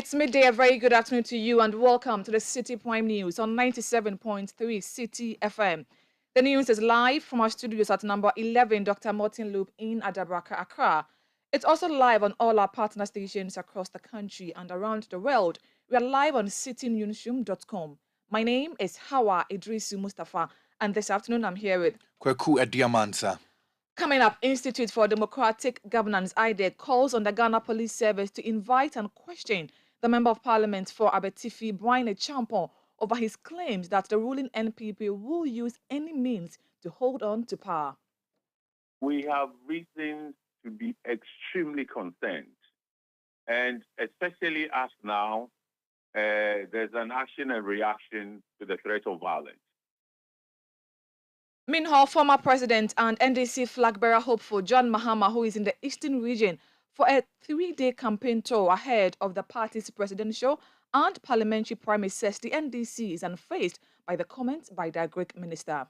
It's midday. A very good afternoon to you and welcome to the City Prime News on 97.3 Citi FM. The news is live from our studios at number 11 Dr. Martin Loop in Adabraka, Accra. It's also live on all our partner stations across the country and around the world. We are live on citynewsroom.com. My name is Hawa Idrisu Mustafa, and this afternoon I'm here with Kweku Ediamansa. Coming up, Institute for Democratic Governance IDEC calls on the Ghana Police Service to invite and question the Member of Parliament for Abetifi, Brian Champon, over his claims that the ruling NPP will use any means to hold on to power. We have reasons to be extremely concerned, and especially as now, there's an action and reaction to the threat of violence. Meanwhile, former President and NDC flag-bearer hopeful John Mahama, who is in the Eastern region for a 3-day campaign tour ahead of the party's presidential and parliamentary primaries, says the NDC is unfazed by the comments by the Greek minister.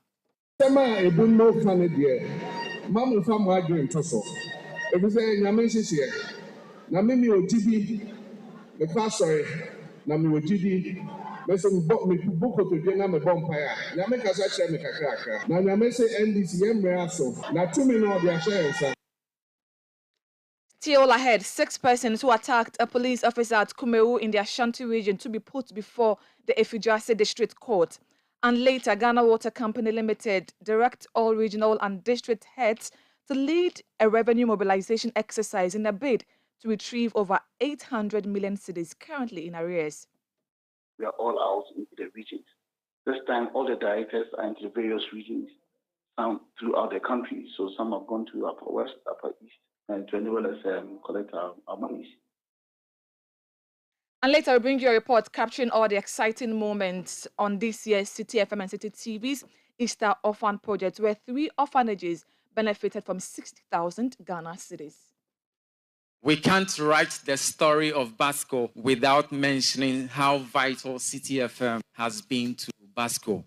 Still ahead, 6 persons who attacked a police officer at Kumeru in the Ashanti region to be put before the Efijase District Court. And later, Ghana Water Company Limited direct all regional and district heads to lead a revenue mobilization exercise in a bid to retrieve over 800 million cedis currently in arrears. We are all out into the regions. This time, all the directors are into the various regions throughout the country. So some have gone to Upper West, Upper East, and to enable us collect our monies. And later, we'll bring you a report capturing all the exciting moments on this year's Citi FM and Citi TV's Easter Orphan Project, where 3 orphanages benefited from 60,000 Ghana cedis. We can't write the story of Basco without mentioning how vital Citi FM has been to Basco.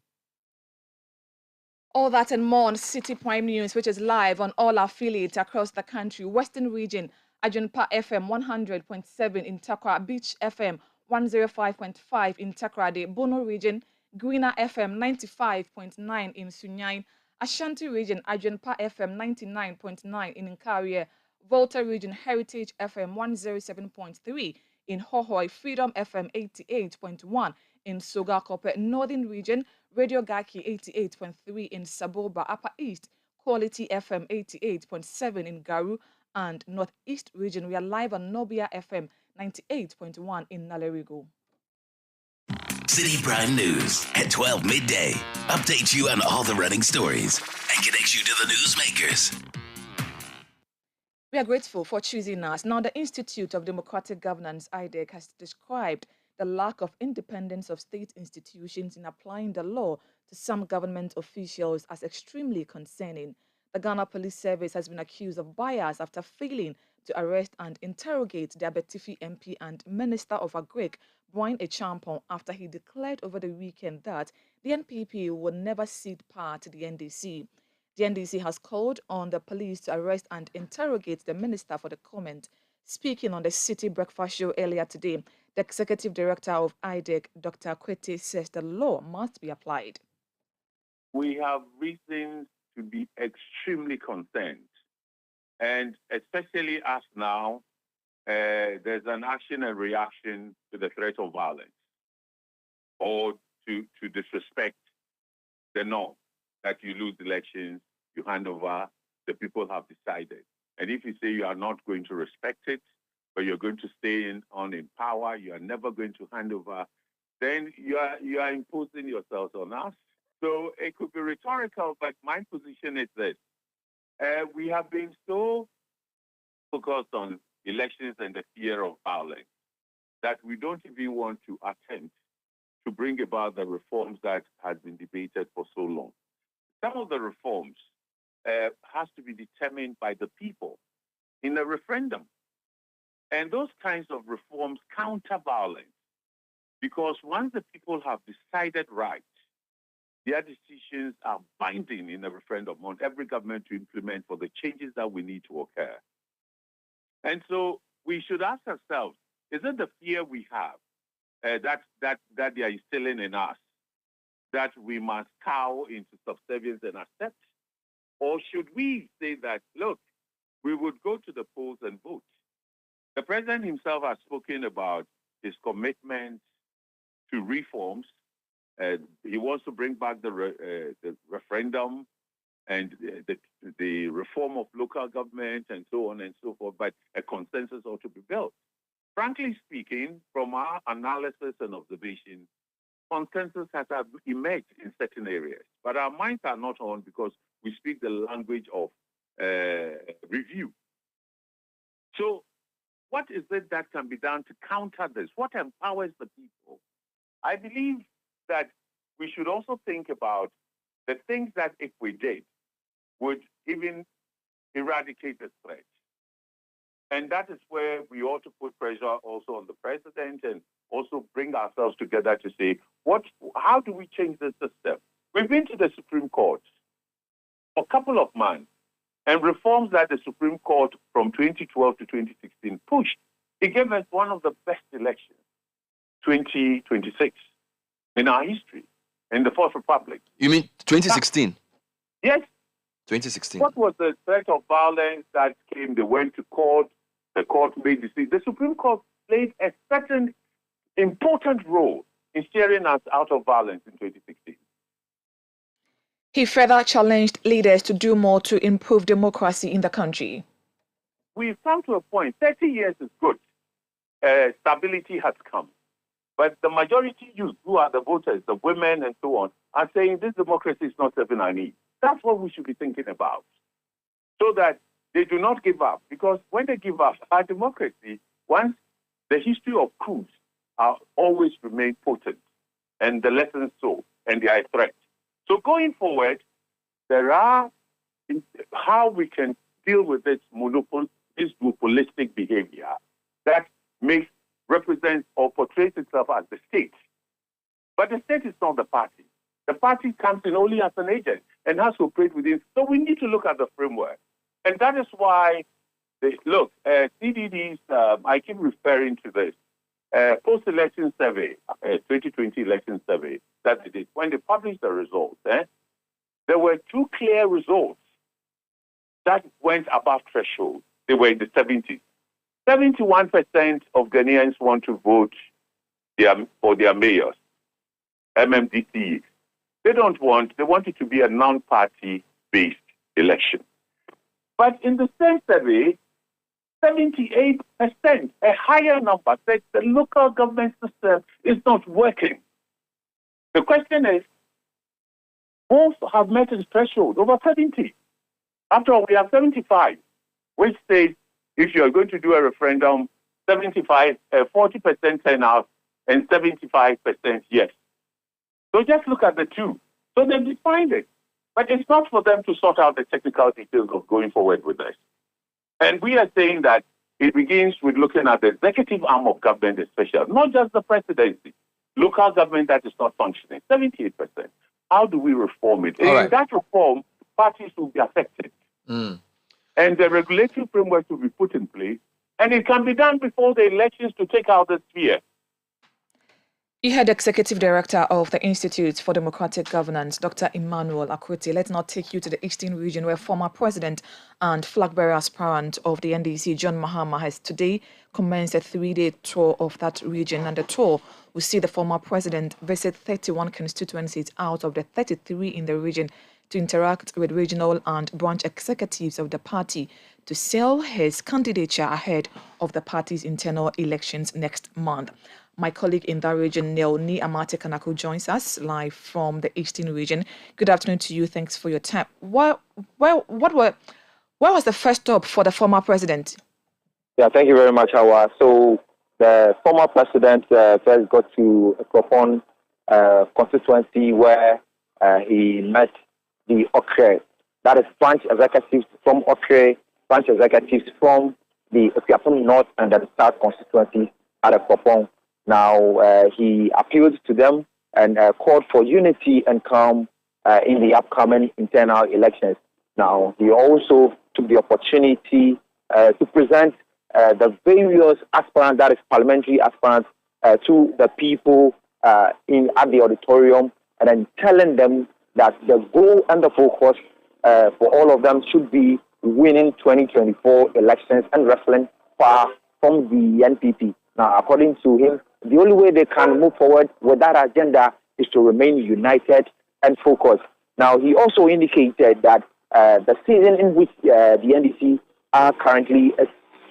All that and more on Citi Prime News, which is live on all affiliates across the country. Western Region, Ajunpa FM 100.7 in Takwa, Beach FM 105.5 in Takrade, Bono Region, Greener FM 95.9 in Sunyai, Ashanti Region, Ajunpa FM 99.9 in Nkarie, Volta Region, Heritage FM 107.3 in Hohoi, Freedom FM 88.1 in Sogakope, Northern Region, Radio Gaki 88.3 in Saboba, Upper East, Quality FM 88.7 in Garu, and Northeast Region. We are live on Nobia FM 98.1 in Nalerigo. Citi Prime News at 12 midday. Update you on all the running stories and connect you to the newsmakers. We are grateful for choosing us. Now, the Institute of Democratic Governance, IDEC, has described the lack of independence of state institutions in applying the law to some government officials as extremely concerning. The Ghana Police Service has been accused of bias after failing to arrest and interrogate the Abetifi MP and Minister of Agric, Brian Champon, after he declared over the weekend that the NPP would never cede power to the NDC. The NDC has called on the police to arrest and interrogate the minister for the comment. Speaking on the City Breakfast Show earlier today, the Executive Director of IDEC, Dr. Kwete, says the law must be applied. We have reasons to be extremely concerned, and especially as now, there's an action and reaction to the threat of violence or to disrespect the norm that you lose elections, you hand over, the people have decided. And if you say you are not going to respect it, but you're going to stay in power, you are never going to hand over, then you are imposing yourselves on us. So it could be rhetorical, but my position is this. We have been so focused on elections and the fear of violence that we don't even want to attempt to bring about the reforms that has been debated for so long. Some of the reforms has to be determined by the people in a referendum. And those kinds of reforms counter violence, because once the people have decided right, their decisions are binding in a referendum on every government to implement for the changes that we need to occur. And so we should ask ourselves, Is it the fear we have that they are instilling in us that we must cower into subservience and accept? Or should we say that, look, we would go to the polls and vote? The president himself has spoken about his commitment to reforms. He wants to bring back the referendum and the reform of local government and so on and so forth, but a consensus ought to be built. Frankly speaking, from our analysis and observation, consensus has emerged in certain areas, but our minds are not on because we speak the language of review. So what is it that can be done to counter this? What empowers the people? I believe that we should also think about the things that if we did would even eradicate the threat. And that is where we ought to put pressure also on the president and also bring ourselves together to say, how do we change the system? We've been to the Supreme Court for a couple of months, and reforms that the Supreme Court from 2012 to 2016 pushed. It gave us one of the best elections, 2026, in our history, in the Fourth Republic. You mean 2016? Yes. 2016. What was the threat of violence that came? They went to court. The court made decisions. The Supreme Court played a certain important role in steering us out of violence in 2016. He further challenged leaders to do more to improve democracy in the country. We've come to a point, 30 years is good. Stability has come. But the majority youth, who are the voters, the women and so on, are saying this democracy is not serving our needs. That's what we should be thinking about. So that they do not give up. Because when they give up, our democracy, once the history of coups are always remain potent, and the lessons so, and they are a threat. So going forward, there are how we can deal with this duopolistic behavior that represents or portrays itself as the state. But the state is not the party. The party comes in only as an agent and has to operate within. So we need to look at the framework. And that is why, CDD's, I keep referring to this, post-election survey, 2020 election survey that they did, when they published the results, there were two clear results that went above threshold. They were in the 70s. 71% of Ghanaians want to vote for their mayors, MMDC. They want it to be a non-party-based election. But in the same survey, 78%, a higher number, said the local government system is not working. The question is, both have met its threshold, over 70. After all, we have 75, which says if you are going to do a referendum, 40% turnout and 75% yes. So just look at the two. So they defined it. But it's not for them to sort out the technical details of going forward with this. And we are saying that it begins with looking at the executive arm of government, especially, not just the presidency, local government that is not functioning, 78%. How do we reform it? In that reform, parties will be affected. And the regulatory framework will be put in place. And it can be done before the elections to take out the fear. You heard Executive Director of the Institute for Democratic Governance, Dr. Emmanuel Akwete. Let's now take you to the Eastern region, where former president and flag-bearer aspirant of the NDC, John Mahama, has today commenced a 3-day tour of that region. And the tour will see the former president visit 31 constituencies out of the 33 in the region to interact with regional and branch executives of the party to sell his candidature ahead of the party's internal elections next month. My colleague in that region, Neoni Amate Kanako, joins us live from the Eastern region. Good afternoon to you. Thanks for your time. Where was the first stop for the former president? Yeah, thank you very much, Hawa. So the former president first got to Kropon constituency where he met the Okre, that is branch executives from Okre, branch executives from the Okiapon North and the South constituency at Kropon. Now, he appealed to them and called for unity and calm in the upcoming internal elections. Now, he also took the opportunity to present the various aspirants, that is parliamentary aspirants, to the people at the auditorium, and then telling them that the goal and the focus for all of them should be winning 2024 elections and wrestling far from the NPP. Now, according to him, the only way they can move forward with that agenda is to remain united and focused. Now, he also indicated that the season in which the NDC are currently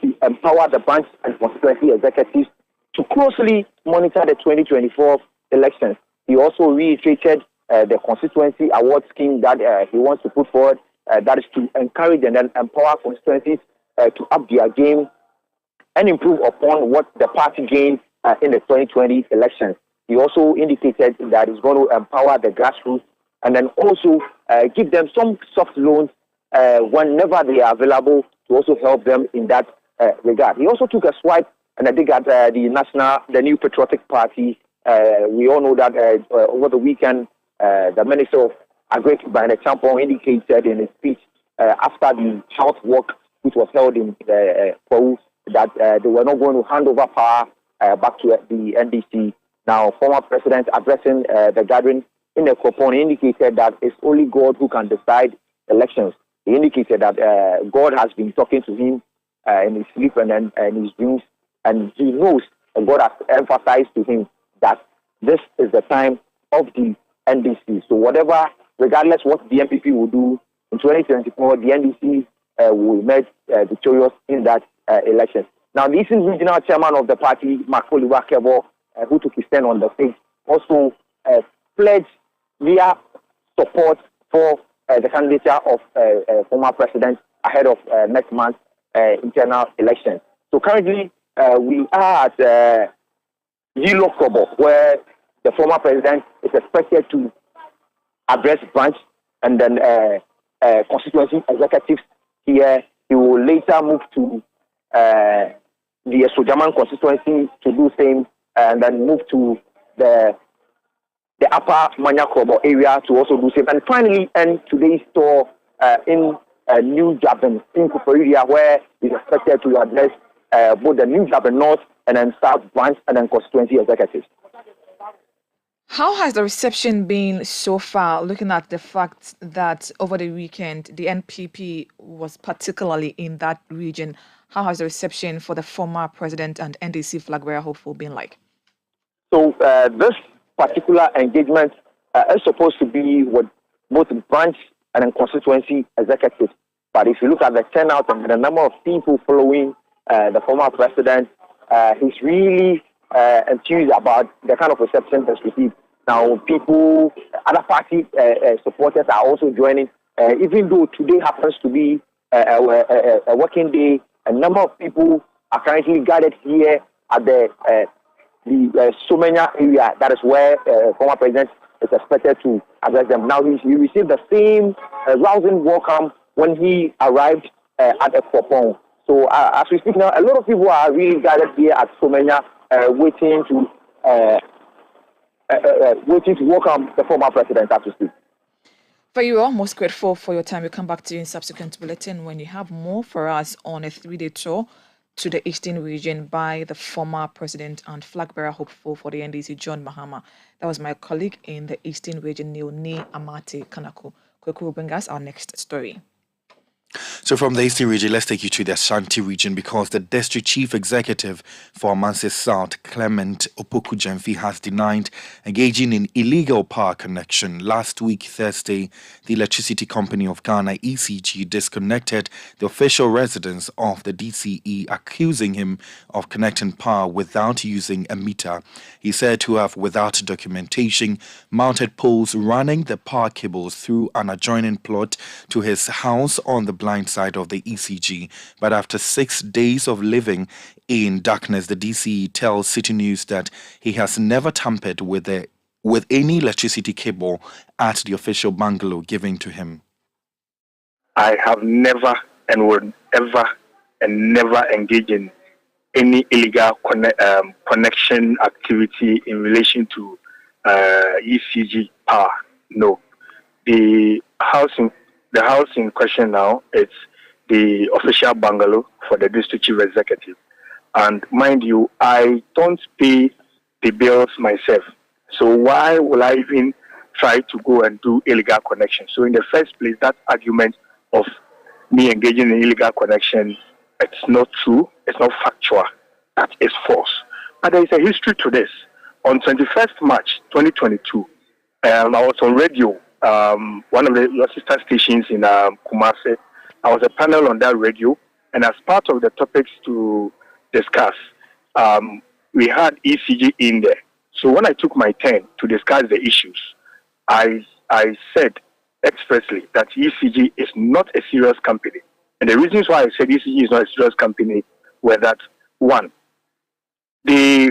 to empower the branch and constituency executives to closely monitor the 2024 elections. He also reiterated the constituency award scheme that he wants to put forward, that is to encourage and then empower constituencies to up their game and improve upon what the party gained in the 2020 elections. He also indicated that he's going to empower the grassroots and then also give them some soft loans whenever they are available to also help them in that regard. He also took a swipe and I think at the New Patriotic Party. We all know that over the weekend, the Minister of Agri, Brian Champon, indicated in his speech after the health walk, which was held in Peru, that they were not going to hand over power back to the NDC. Now, former president addressing the gathering in the Copon indicated that it's only God who can decide elections. He indicated that God has been talking to him in his sleep and his dreams, and he knows, and God has emphasized to him that this is the time of the NDC. So whatever, regardless what the MPP will do in 2024, the NDC will emerge victorious in that election. Now, the Eastern Regional Chairman of the party, Makoliwa Kebo, who took his stand on the stage, also pledged their support for the candidature of former president ahead of next month's internal election. So currently, we are at Yilo Kobo, where the former president is expected to address branch and then constituency executives here. He will later move to the Sojaman constituency to do same, and then move to the upper Manya Kobo area to also do same, and finally end today's tour in New Japan in Kuparia, where he's expected to address both the New Japan North and then South branch and then constituency executives. How has the reception been so far, looking at the fact that over the weekend, the NPP was particularly in that region? How has the reception for the former president and NDC flag bearer hopeful been like? So this particular engagement is supposed to be with both branch and then constituency executives. But if you look at the turnout and the number of people following the former president, he's really enthused about the kind of reception that's received. Now, people, other party supporters are also joining. Even though today happens to be a working day, a number of people are currently gathered here at the Somenya area. That is where former president is expected to address them. Now, he received the same rousing welcome when he arrived at Ekpopong. So, as we speak now, a lot of people are really gathered here at Somenya, waiting to welcome the former president, as we speak. For you all, most grateful for your time. We'll come back to you in subsequent bulletin when you have more for us on a 3-day tour to the Eastern region by the former president and flag bearer hopeful for the NDC, John Mahama. That was my colleague in the Eastern region, Neoni Amate Kanako. Kweku will bring us our next story. So from the Eastern region, let's take you to the Ashanti region because the District Chief Executive for Amanse South, Clement Opoku Jemfi, has denied engaging in illegal power connection. Last week, Thursday, the Electricity Company of Ghana, ECG, disconnected the official residence of the DCE, accusing him of connecting power without using a meter. He said to have, without documentation, mounted poles running the power cables through an adjoining plot to his house on the blind side of the ECG. But after 6 days of living in darkness, the DCE tells Citi News that he has never tampered with any electricity cable at the official bungalow given to him. I have never and would ever and never engage in any illegal connection activity in relation to ECG power. No. The house in question now, it's the official bungalow for the district chief executive. And mind you, I don't pay the bills myself. So why will I even try to go and do illegal connection? So in the first place, that argument of me engaging in illegal connection, it's not true. It's not factual. That is false. But there is a history to this. On 21st March 2022, I was on radio, one of your sister stations in Kumasi. I was a panel on that radio, and as part of the topics to discuss, we had ECG in there. So when I took my turn to discuss the issues, I said expressly that ECG is not a serious company. And the reasons why I said ECG is not a serious company were that, one, they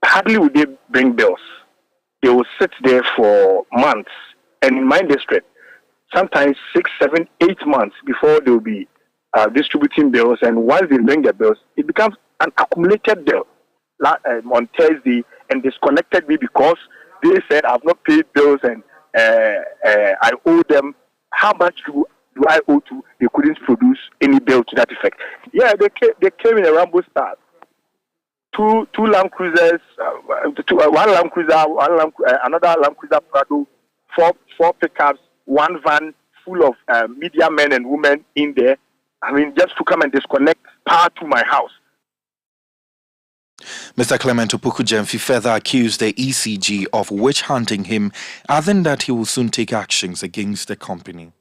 hardly would they bring bills. They will sit there for months. And in my district, sometimes 6, 7, 8 months before they will be distributing bills. And once they bring the bills, it becomes an accumulated bill on Thursday, and disconnected me because they said I've not paid bills and I owe them. How much do I owe to? They couldn't produce any bill to that effect. Yeah, they came in a Rambo style. Two Land Cruisers, one Land Cruiser, another Land Cruiser Prado, four pickups, one van full of media men and women in there. I mean, just to come and disconnect power to my house. Mr. Clement Opoku-Gyamfi further accused the ECG of witch hunting him, adding that he will soon take actions against the company.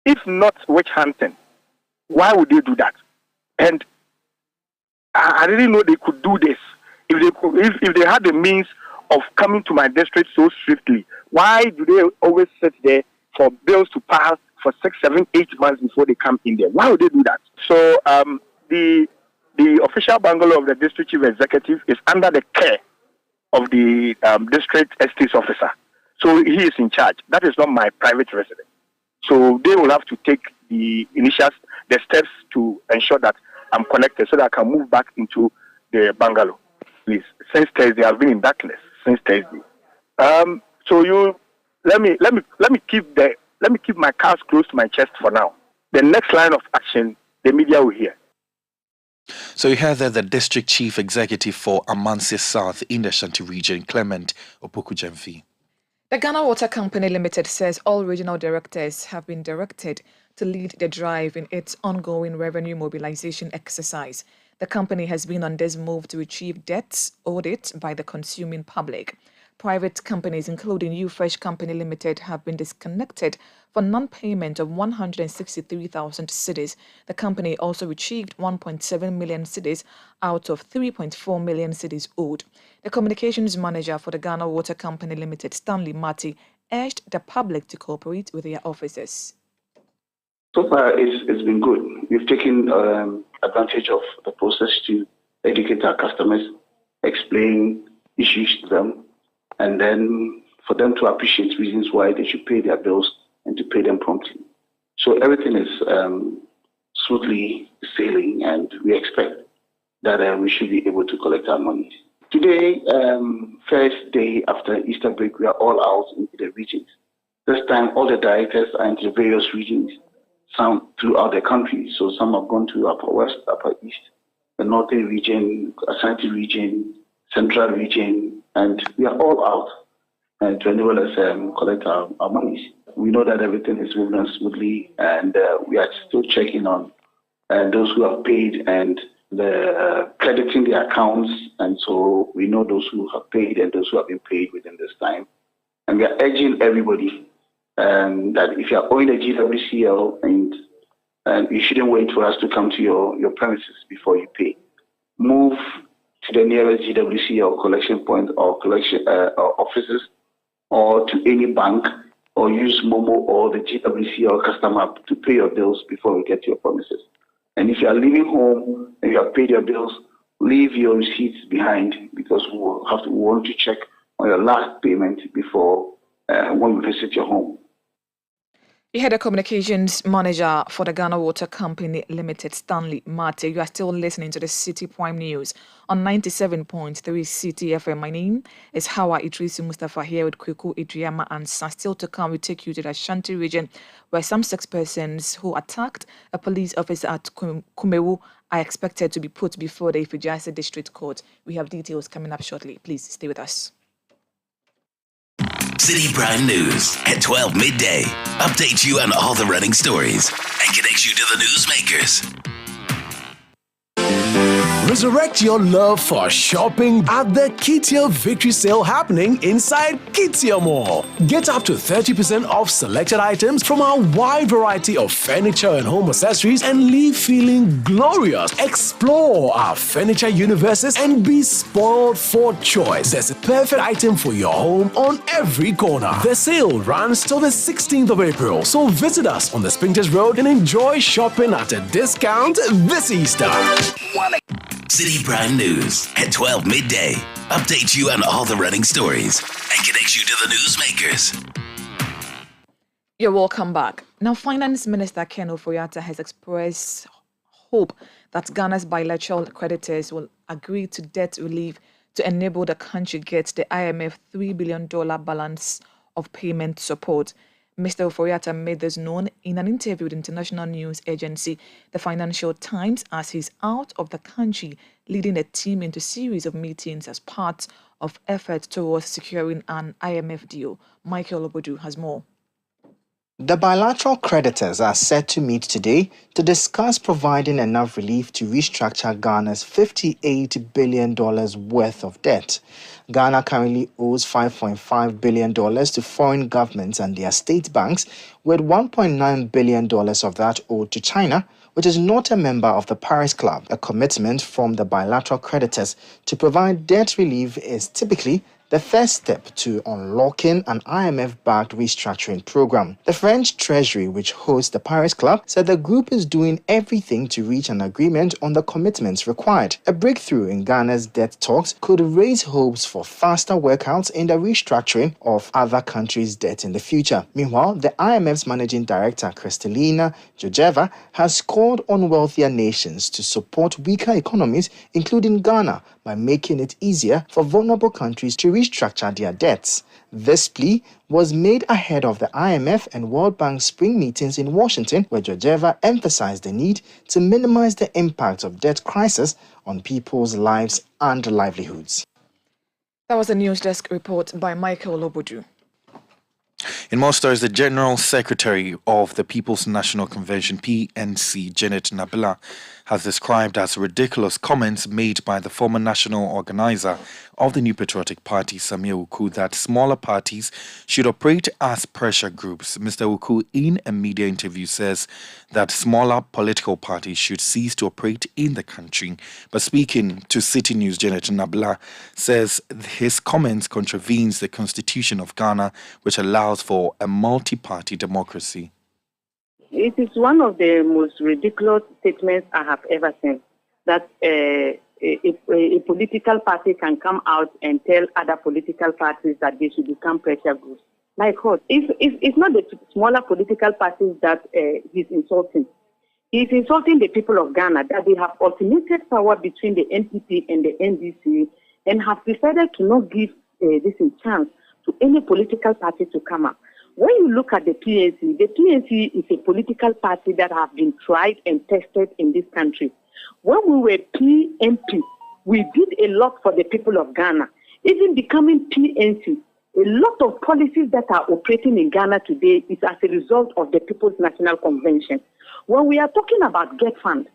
If not witch hunting, why would they do that? And I didn't know they could do this. If they had the means of coming to my district so swiftly, why do they always sit there for bills to pass for 6, 7, 8 months before they come in there? Why would they do that? So the official bungalow of the district chief executive is under the care of the district estates officer. So he is in charge. That is not my private residence. So they will have to take the steps to ensure that I'm connected so that I can move back into the bungalow. Please. Since Thursday, I've been in darkness since Thursday. So you let me keep my cards close to my chest for now. The next line of action, the media will hear. So you heard that the district chief executive for Amansie South in the Ashanti region, Clement Opoku-Gyamfi. The Ghana Water Company Limited says all regional directors have been directed to lead the drive in its ongoing revenue mobilization exercise. The company has been on this move to retrieve debts owed it by the consuming public. Private companies, including UFresh Company Limited, have been disconnected for non-payment of 163,000 cedis. The company also retrieved 1.7 million cedis out of 3.4 million cedis owed. The communications manager for the Ghana Water Company Limited, Stanley Marty, urged the public to cooperate with their officers. So far, it's been good. We've taken advantage of the process to educate our customers, explain issues to them, and then for them to appreciate reasons why they should pay their bills and to pay them promptly. So everything is smoothly sailing, and we expect that we should be able to collect our money. Today, first day after Easter break, we are all out into the regions. This time, all the directors are into the various regions, some throughout the country. So some have gone to Upper West, Upper East, the Northern region, Ashanti region, Central region, and we are all out and to enable us collect our monies. We know that everything is moving on smoothly, and we are still checking on those who have paid and crediting the accounts. And so we know those who have paid and those who have been paid within this time. And we are urging everybody that if you are owing a GWCL, and you shouldn't wait for us to come to your premises before you pay. Move to the nearest GWCL collection point or collection offices, or to any bank, or use Momo or the GWCL customer app to pay your bills before you get to your premises. And if you are leaving home and you have paid your bills, leave your receipts behind, because we want to check on your last payment before when we visit your home. You had a communications manager for the Ghana Water Company Limited, Stanley Mate. You are still listening to the City Prime News on 97.3 Citi FM. My name is Hawa Idrisu Mustafa here with Kweku Idriama and still to come. We take you to the Ashanti region where some 6 persons who attacked a police officer at Kumewu are expected to be put before the Ifijase District Court. We have details coming up shortly. Please stay with us. City Prime News at 12 midday. Update you on all the running stories and connect you to the newsmakers. Resurrect your love for shopping at the Kitia Victory Sale happening inside Kitia Mall. Get up to 30% off selected items from our wide variety of furniture and home accessories and leave feeling glorious. Explore our furniture universes and be spoiled for choice. There's a perfect item for your home on every corner. The sale runs till the 16th of April, so visit us on the Spintex Road and enjoy shopping at a discount this Easter. City Prime News at 12 midday. Update you on all the running stories and connect you to the newsmakers. You're welcome back. Now, Finance Minister Ken Ofori-Atta has expressed hope that Ghana's bilateral creditors will agree to debt relief to enable the country get the IMF $3 billion balance of payment support. Mr. Ofori-Atta made this known in an interview with international news agency, the Financial Times, as he's out of the country, leading a team into a series of meetings as part of efforts towards securing an IMF deal. Michael Obodu has more. The bilateral creditors are set to meet today to discuss providing enough relief to restructure Ghana's $58 billion worth of debt. Ghana currently owes $5.5 billion to foreign governments and their state banks, with $1.9 billion of that owed to China, which is not a member of the Paris Club. A commitment from the bilateral creditors to provide debt relief is typically the first step to unlocking an IMF-backed restructuring program. The French Treasury, which hosts the Paris Club, said the group is doing everything to reach an agreement on the commitments required. A breakthrough in Ghana's debt talks could raise hopes for faster workouts in the restructuring of other countries' debt in the future. Meanwhile, the IMF's managing director, Kristalina Georgieva, has called on wealthier nations to support weaker economies, including Ghana, by making it easier for vulnerable countries to restructure their debts. This plea was made ahead of the IMF and World Bank spring meetings in Washington, where Georgieva emphasized the need to minimize the impact of debt crisis on people's lives and livelihoods. That was a news desk report by Michael Obodu. In more stories, the General Secretary of the People's National Convention, PNC, Janet Nabila, has described as ridiculous comments made by the former national organizer of the New Patriotic Party, Samir Uku, that smaller parties should operate as pressure groups. Mr. Uku, in a media interview, says that smaller political parties should cease to operate in the country. But speaking to City News, Janet Nabila says his comments contravenes the Constitution of Ghana, which allows for a multi-party democracy. It is one of the most ridiculous statements I have ever seen, that a political party can come out and tell other political parties that they should become pressure groups. Like what? It's not the smaller political parties that he's insulting. He's insulting the people of Ghana, that they have alternated power between the NPP and the NDC and have decided to not give this a chance to any political party to come up. When you look at the PNC is a political party that have been tried and tested in this country. When we were PNP, we did a lot for the people of Ghana. Even becoming PNC, a lot of policies that are operating in Ghana today is as a result of the People's National Convention. When we are talking about Get Fund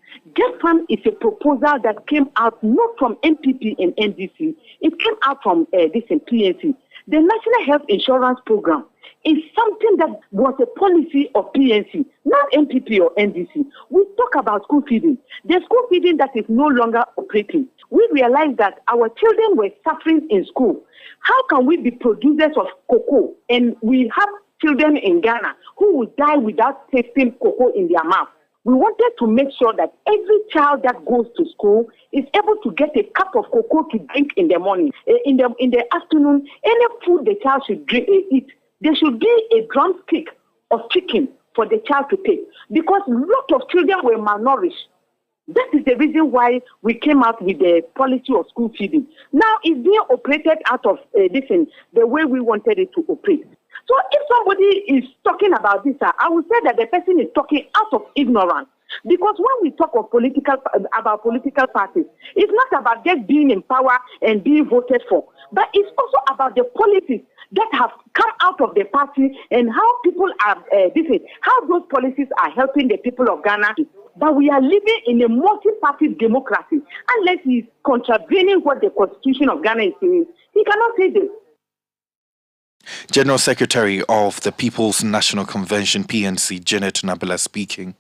is a proposal that came out not from NPP and NDC. It came out from this PNC. The National Health Insurance Program is something that was a policy of PNC, not NPP or NDC. We talk about school feeding. The school feeding that is no longer operating. We realize that our children were suffering in school. How can we be producers of cocoa and we have children in Ghana who will die without tasting cocoa in their mouth? We wanted to make sure that every child that goes to school is able to get a cup of cocoa to drink in the morning. In the afternoon, any food the child should eat, there should be a drumstick of chicken for the child to take, because a lot of children were malnourished. That is the reason why we came out with the policy of school feeding. Now it's being operated out of the way we wanted it to operate. So if somebody is talking about this, I would say that the person is talking out of ignorance. Because when we talk of about political parties, it's not about just being in power and being voted for, but it's also about the policies that have come out of the party and how people are how those policies are helping the people of Ghana. But we are living in a multi-party democracy. Unless he's contravening what the Constitution of Ghana is saying, he cannot say this. General Secretary of the People's National Convention, PNC, Janet Nabila speaking.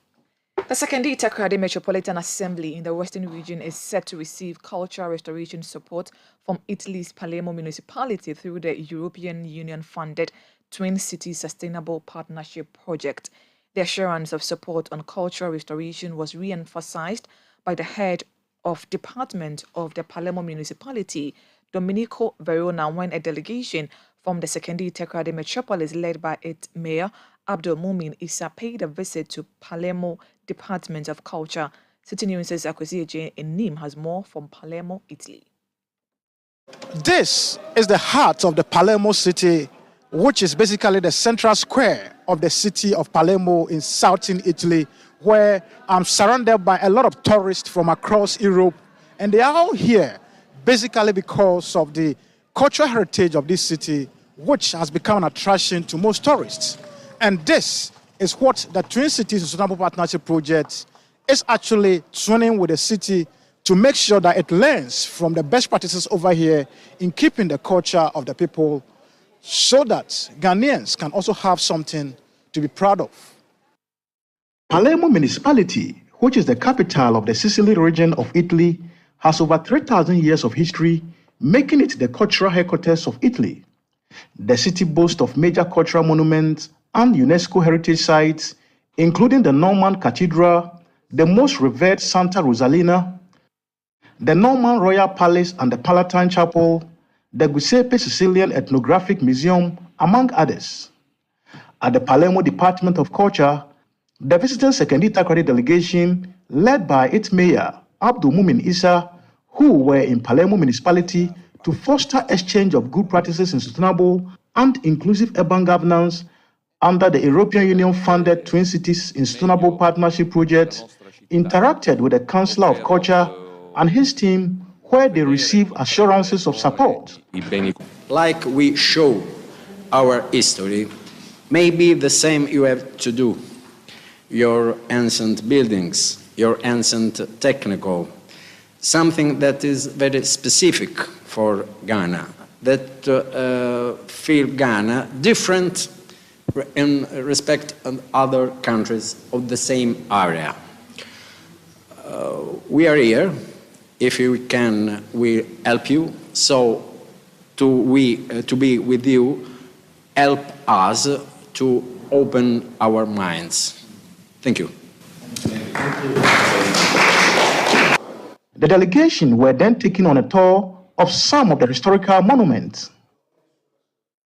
The Sekendi Takoradi Metropolitan Assembly in the Western region is set to receive cultural restoration support from Italy's Palermo municipality through the European Union-funded Twin Cities Sustainable Partnership Project. The assurance of support on cultural restoration was re-emphasized by the head of department of the Palermo municipality, Domenico Verona, when a delegation from the Sekendi Takoradi metropolis led by its mayor, Abdul Mumin Issa, paid a visit to Palermo Department of Culture. Citi News' Akwesi in Nîmes has more from Palermo, Italy. This is the heart of the Palermo city, which is basically the central square of the city of Palermo in southern Italy, where I'm surrounded by a lot of tourists from across Europe, and they are all here basically because of the cultural heritage of this city, which has become an attraction to most tourists. And this is what the Twin Cities Sustainable Partnership Project is actually training with the city to make sure that it learns from the best practices over here in keeping the culture of the people, so that Ghanaians can also have something to be proud of. Palermo municipality, which is the capital of the Sicily region of Italy, has over 3,000 years of history, making it the cultural headquarters of Italy. The city boasts of major cultural monuments and UNESCO heritage sites, including the Norman Cathedral, the most revered Santa Rosalina, the Norman Royal Palace and the Palatine Chapel, the Giuseppe Sicilian Ethnographic Museum, among others. At the Palermo Department of Culture, the visiting Sekendi Takoradi delegation, led by its mayor, Abdul Mumin Issa, who were in Palermo municipality to foster exchange of good practices in sustainable and inclusive urban governance under the European Union-funded Twin Cities Sustainable Partnership Project, interacted with the Councillor of Culture and his team, where they received assurances of support. Like we show our history, maybe the same you have to do. Your ancient buildings, your ancient technical, something that is very specific for Ghana, that feel Ghana different in respect of other countries of the same area. We are here. If we can, we help you. So to be with you, help us to open our minds. Thank you. The delegation were then taken on a tour of some of the historical monuments.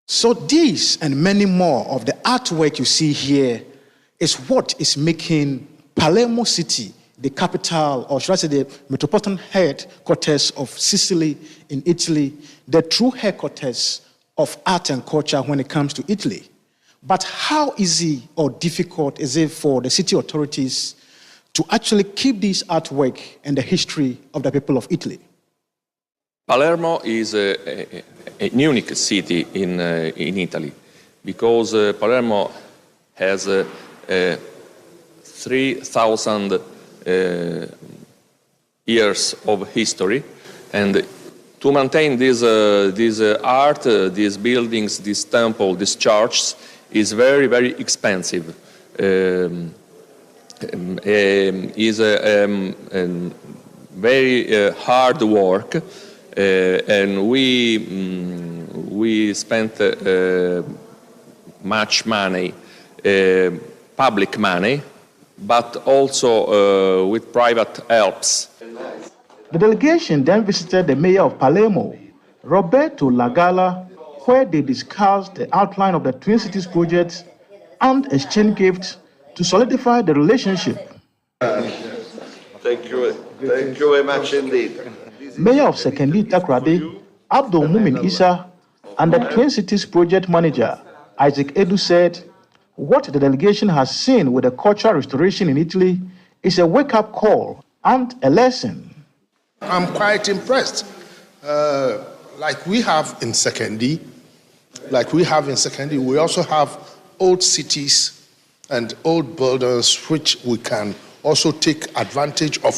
So these and many more of the artwork you see here is what is making Palermo City the capital, or should I say the metropolitan headquarters of Sicily in Italy, the true headquarters of art and culture when it comes to Italy. But how easy or difficult is it for the city authorities to actually keep this artwork and the history of the people of Italy? Palermo is an unique city in Italy, because Palermo has 3,000 years of history, and to maintain this art, these buildings, this temple, these churches, is very, very expensive. Is very hard work, and we spent much money, public money, but also with private helps. The delegation then visited the mayor of Palermo, Roberto Lagala, where they discussed the outline of the Twin Cities project and exchanged gifts to solidify the relationship. Thank you very much indeed. Mayor of Sekondi Takoradi, Abdul Mumin Issa, and the Twin Cities project manager, Isaac Edu, said what the delegation has seen with the cultural restoration in Italy is a wake-up call and a lesson. I'm quite impressed. Like we have in Sekondi, we also have old cities and old buildings which we can also take advantage of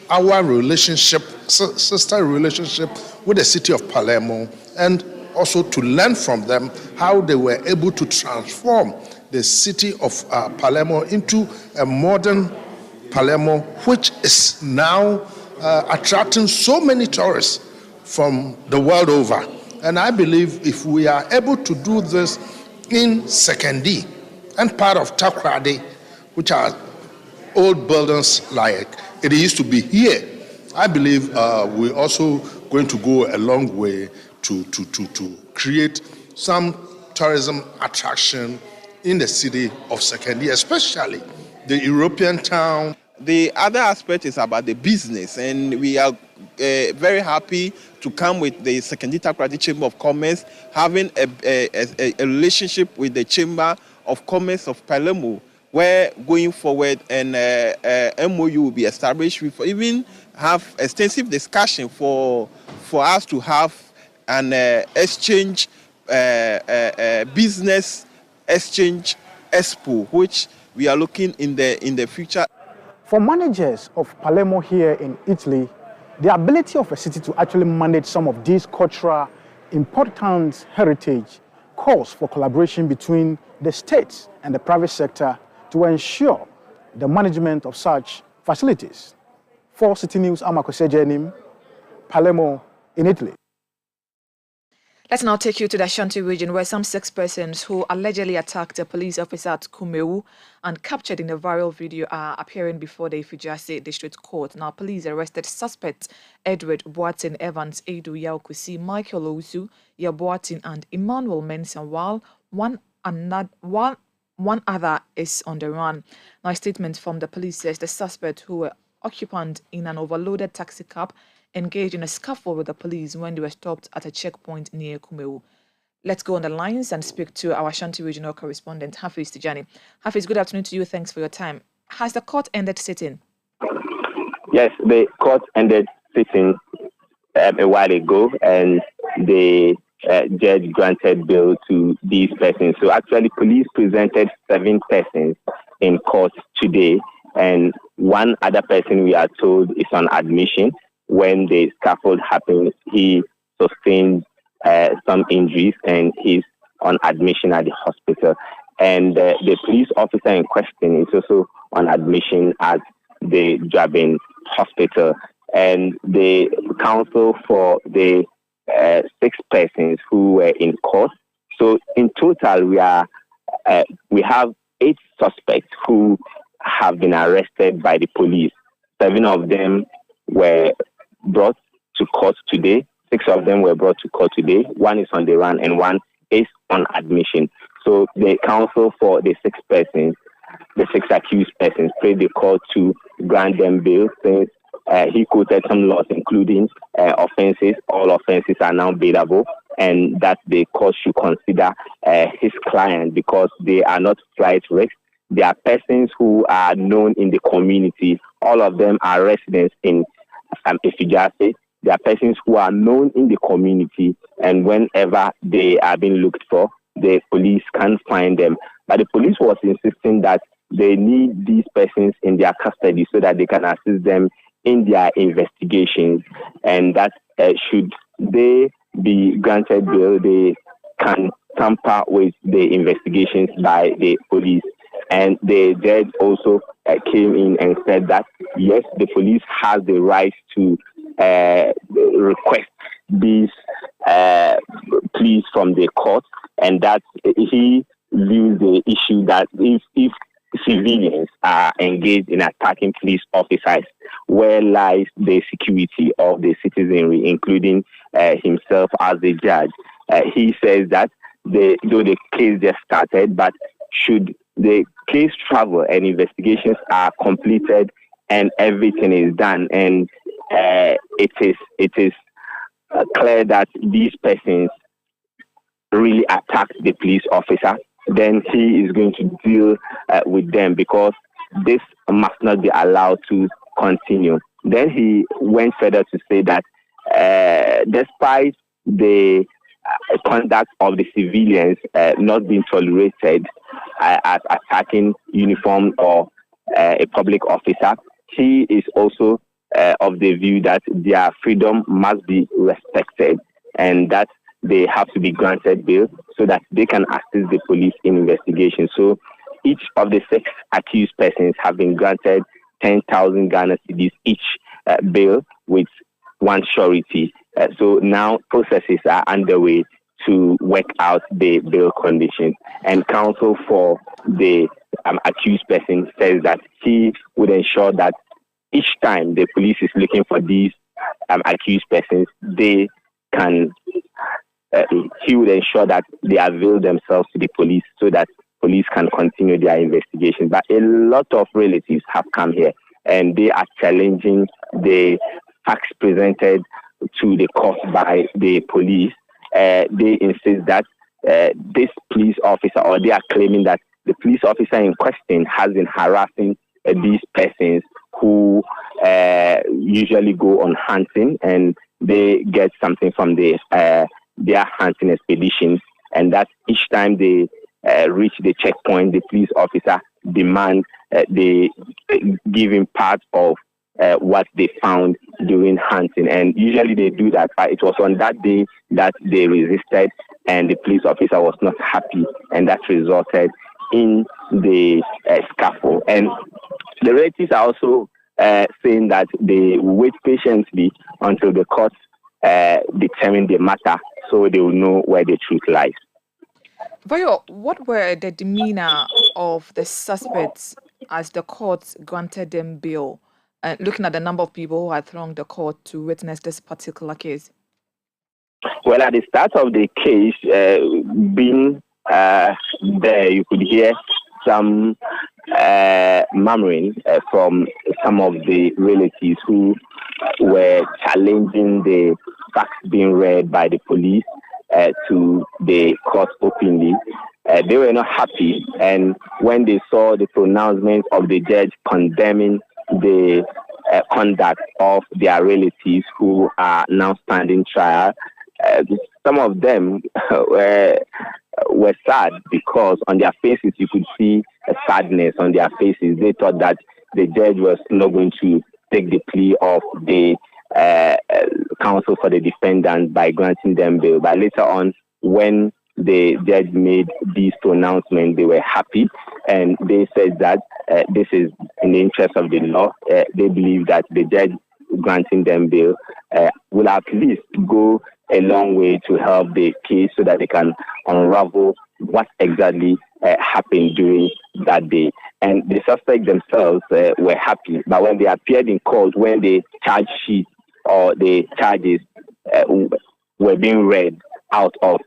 our relationship, sister relationship with the city of Palermo, and also to learn from them how they were able to transform the city of Palermo into a modern Palermo, which is now attracting so many tourists from the world over. And I believe if we are able to do this in Sekondi and part of Takoradi, which are old buildings like it used to be here, I believe we're also going to go a long way to create some tourism attraction in the city of Sekondi, especially the European town. The other aspect is about the business, and we are very happy to come with the Sekondi Takoradi Chamber of Commerce, having a relationship with the Chamber of Commerce of Palermo, where going forward an MOU will be established. We even have extensive discussion for us to have an exchange, business exchange expo, which we are looking in the future. For managers of Palermo here in Italy, the ability of a city to actually manage some of these cultural important heritage calls for collaboration between the state and the private sector to ensure the management of such facilities. For Citi News, I'm Akose Jenim, Palermo in Italy. Let's now take you to the Ashanti region, where some 6 persons who allegedly attacked a police officer at Kumewu and captured in a viral video are appearing before the Ifijase District Court. Now, police arrested suspects Edward Boatin Evans, Edu Yaukusi, Michael Owusu, Yaboatin, and Emmanuel Mensah, while one other is on the run. Now, a statement from the police says the suspects, who were occupant in an overloaded taxi cab, engaged in a scuffle with the police when they were stopped at a checkpoint near Kumewu. Let's go on the lines and speak to our Ashanti regional correspondent, Hafiz Tijani. Hafiz, good afternoon to you. Thanks for your time. Has the court ended sitting? Yes, the court ended sitting a while ago, and the judge granted bail to these persons. So actually, police presented 7 persons in court today, and one other person, we are told, is on admission. When the scaffold happened, he sustained some injuries and he's on admission at the hospital. And the police officer in question is also on admission at the Jabin Hospital. And the counsel for the 6 persons who were in court. So in total, we have 8 suspects who have been arrested by the police. 7 of them were brought to court today. 6 of them were brought to court today. 1 is on the run and 1 is on admission. So the counsel for the 6 persons, the 6 accused persons, prayed the court to grant them bail since he quoted some laws, including offenses. All offenses are now bailable, and that the court should consider his client because they are not flight risks. They are persons who are known in the community. All of them are residents in Ifijase. They are persons who are known in the community, and whenever they are being looked for, the police can find them. But the police was insisting that they need these persons in their custody so that they can assist them in their investigations, and that should they be granted bail, they can tamper with the investigations by the police. And the judge also came in and said that, yes, the police has the right to request these pleas from the court, and that he views the issue that if civilians are engaged in attacking police officers, where lies the security of the citizenry, including himself as the judge. He says that though the case just started, but should the case travel and investigations are completed and everything is done, and it is clear that these persons really attacked the police officer, then he is going to deal with them, because this must not be allowed to continue. Then he went further to say that despite the conduct of the civilians not being tolerated as attacking uniformed or a public officer, he is also of the view that their freedom must be respected and that they have to be granted bail so that they can assist the police in investigation. So each of the 6 accused persons have been granted 10,000 Ghana cedis each bail with one surety. So now processes are underway to work out the bail conditions. And counsel for the accused person says that he would ensure that each time the police is looking for these accused persons, they can. He would ensure that they avail themselves to the police so that police can continue their investigation. But a lot of relatives have come here and they are challenging the facts presented to the court by the police. They insist that this police officer, or they are claiming that the police officer in question has been harassing these persons who usually go on hunting and they get something from their hunting expeditions, and that each time they reach the checkpoint, the police officer demand they give him part of what they found during hunting. And usually they do that, but it was on that day that they resisted and the police officer was not happy, and that resulted in the scuffle. And the relatives are also saying that they wait patiently until the court determine the matter so they will know where the truth lies. Vayo, what were the demeanor of the suspects as the court granted them bail? Looking at the number of people who had thronged the court to witness this particular case. Well, at the start of the case, being there, you could hear some murmuring from some of the relatives who were challenging the facts being read by the police to the court openly. They were not happy, and when they saw the pronouncement of the judge condemning the conduct of their relatives who are now standing trial, some of them were sad, because on their faces you could see a sadness on their faces. They thought that the judge was not going to take the plea of the counsel for the defendant by granting them bail. But later on, when the judge made these pronouncements, they were happy, and they said that this is in the interest of the law. They believe that the judge granting them bail will at least go a long way to help the case so that they can unravel what exactly happened during that day. And the suspects themselves were happy, but when they appeared in court, when the charge sheet or the charges were being read out of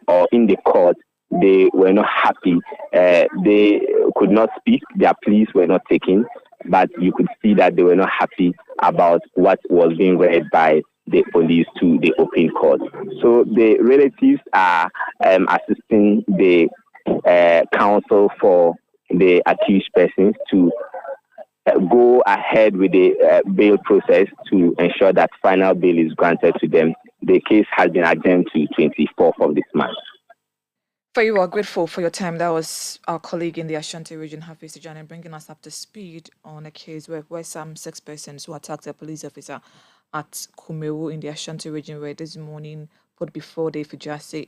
or in the court, they were not happy. They could not speak, their pleas were not taken, but you could see that they were not happy about what was being read by the police to the open court. So the relatives are assisting the counsel for the accused persons to go ahead with the bail process to ensure that final bail is granted to them. The case has been adjourned to 24th of this month. For you, are grateful for your time. That was our colleague in the Ashanti region, Hafiz Tijani, bringing us up to speed on a case where some 6 persons who attacked a police officer at Kumewu in the Ashanti region were this morning put before the Fijase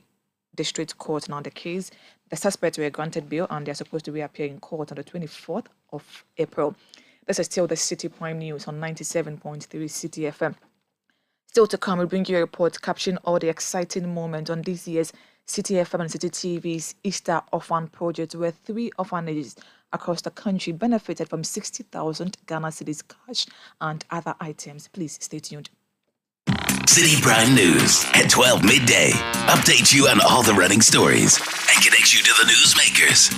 District Court. Now the case, the suspects were granted bail and they're supposed to reappear in court on the 24th of April. This is still the City Prime News on 97.3 Citi FM. Still to come, we'll bring you a report capturing all the exciting moments on this year's Citi FM and Citi TV's Easter Orphan Project, where 3 orphanages across the country benefited from 60,000 Ghana cedis cash and other items. Please stay tuned. Citi Prime News at 12 midday. Update you on all the running stories and connect you to the newsmakers.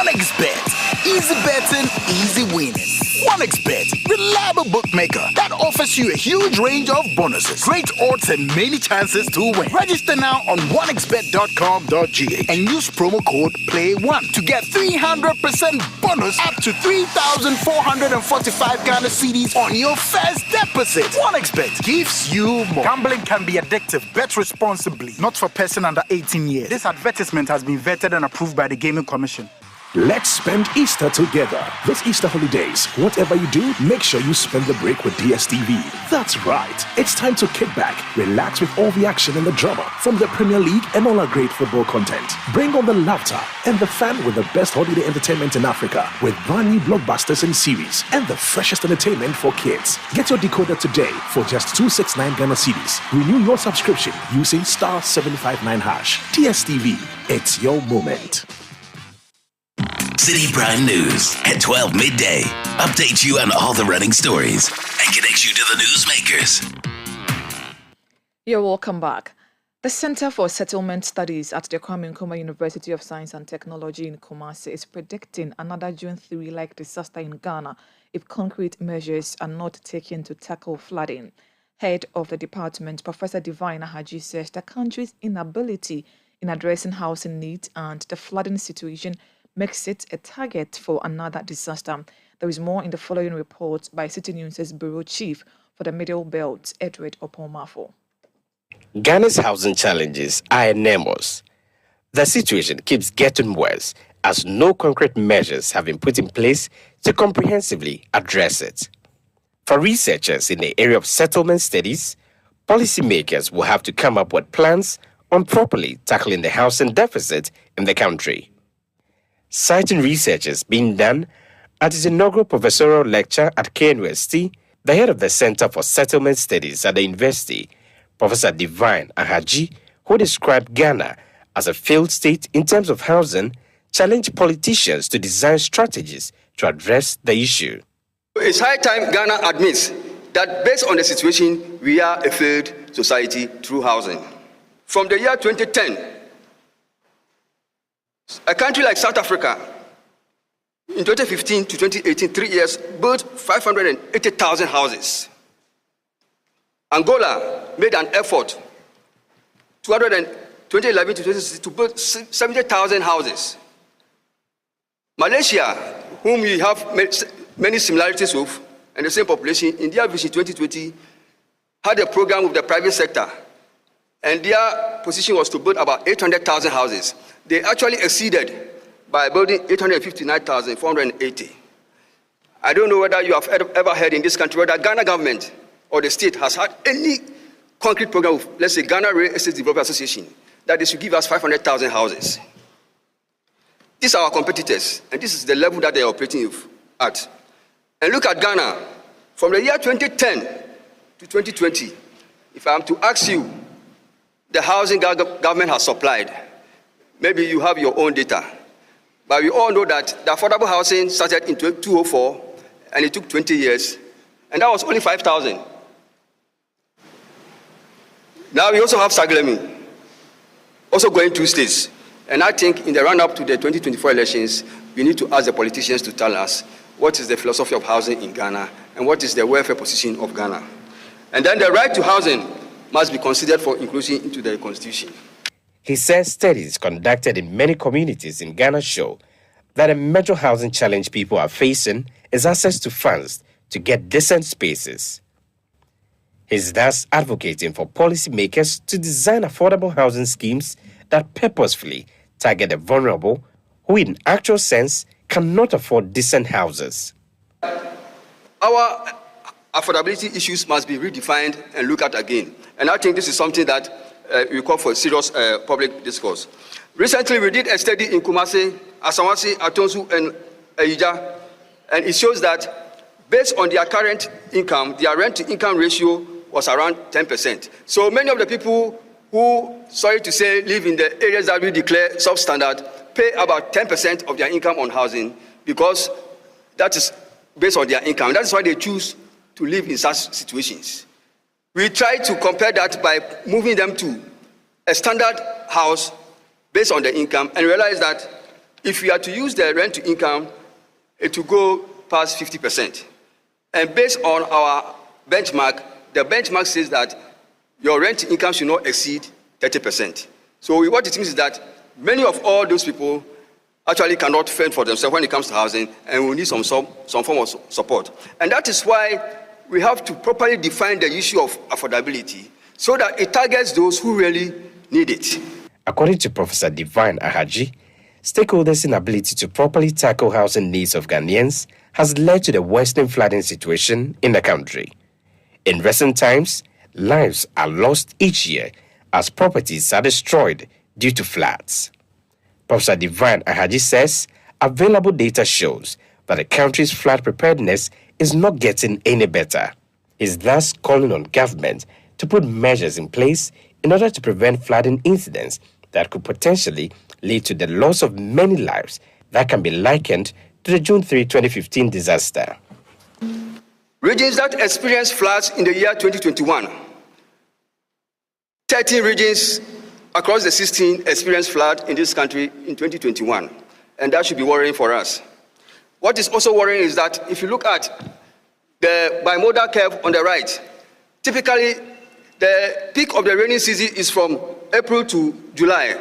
1xBet. Easy betting, easy winning. 1xBet, reliable bookmaker that offers you a huge range of bonuses, great odds, and many chances to win. Register now on 1xBet.com.gh and use promo code PLAY1 to get 300% bonus up to 3,445 Ghana cedis on your first deposit. 1xBet gives you more. Gambling can be addictive. Bet responsibly. Not for person under 18 years. This advertisement has been vetted and approved by the Gaming Commission. Let's spend Easter together. This Easter holidays, whatever you do, make sure you spend the break with DSTV. That's right. It's time to kick back, relax with all the action and the drama from the Premier League and all our great football content. Bring on the laughter and the fun with the best holiday entertainment in Africa with brand new blockbusters and series and the freshest entertainment for kids. Get your decoder today for just 269 Ghana cedis. Renew your subscription using *759#. DSTV, it's your moment. Citi Prime News at 12 midday. Update you on all the running stories and connect you to the newsmakers. You're welcome back. The Center for Settlement Studies at the Kwame Nkrumah University of Science and Technology in Kumasi is predicting another June 3-like disaster in Ghana if concrete measures are not taken to tackle flooding. Head of the department, Professor Divine Ahaji, says the country's inability in addressing housing needs and the flooding situation makes it a target for another disaster. There is more in the following report by Citi News' Bureau Chief for the Middle Belt, Edward Opomafo. Ghana's housing challenges are enormous. The situation keeps getting worse as no concrete measures have been put in place to comprehensively address it. For researchers in the area of settlement studies, policymakers will have to come up with plans on properly tackling the housing deficit in the country. Citing researches being done at his inaugural professorial lecture at KNUST, the head of the Center for Settlement Studies at the university, Professor Divine Ahaji, who described Ghana as a failed state in terms of housing, challenged politicians to design strategies to address the issue. It's high time Ghana admits that based on the situation, we are a failed society through housing. From the year 2010, a country like South Africa, in 2015 to 2018, 3 years, built 580,000 houses. Angola made an effort, 2011 to 2016, to build 70,000 houses. Malaysia, whom we have many similarities with, and the same population, in their Vision 2020, had a program with the private sector, and their position was to build about 800,000 houses. They actually exceeded by building 859,480. I don't know whether you have ever heard in this country whether Ghana government or the state has had any concrete program with, let's say, Ghana Real Estate Development Association, that they should give us 500,000 houses. These are our competitors, and this is the level that they are operating at. And look at Ghana. From the year 2010 to 2020, if I am to ask you, the housing government has supplied, maybe you have your own data, but we all know that the affordable housing started in 2004, and it took 20 years, and that was only 5,000. Now we also have Saglemi, also going 2 states. And I think in the run-up to the 2024 elections, we need to ask the politicians to tell us what is the philosophy of housing in Ghana and what is the welfare position of Ghana. And then the right to housing must be considered for inclusion into the constitution. He says studies conducted in many communities in Ghana show that a major housing challenge people are facing is access to funds to get decent spaces. He's thus advocating for policymakers to design affordable housing schemes that purposefully target the vulnerable who in actual sense cannot afford decent houses. Our affordability issues must be redefined and looked at again. And I think this is something that we call for serious public discourse. Recently, we did a study in Kumasi, Asawasi, Atonsu, and Aija, and it shows that based on their current income, their rent-to-income ratio was around 10%. So many of the people who, sorry to say, live in the areas that we declare substandard, pay about 10% of their income on housing because that is based on their income. That's why they choose to live in such situations. We try to compare that by moving them to a standard house based on their income and realize that if we are to use the rent to income, it will go past 50%. And based on our benchmark, the benchmark says that your rent to income should not exceed 30%. So what it means is that many of all those people actually cannot fend for themselves when it comes to housing, and we need some form of support. And that is why we have to properly define the issue of affordability so that it targets those who really need it. According to Professor Divine Ahaji, stakeholders' inability to properly tackle housing needs of Ghanaians has led to the worsening flooding situation in the country. In recent times, lives are lost each year as properties are destroyed due to floods. Professor Divine Ahaji says available data shows that the country's flood preparedness is not getting any better. He's thus calling on government to put measures in place in order to prevent flooding incidents that could potentially lead to the loss of many lives that can be likened to the June 3, 2015 disaster. Regions that experienced floods in the year 2021. 13 regions across the 16 experienced flood in this country in 2021, and that should be worrying for us. What is also worrying is that if you look at the bimodal curve on the right, typically the peak of the rainy season is from April to July.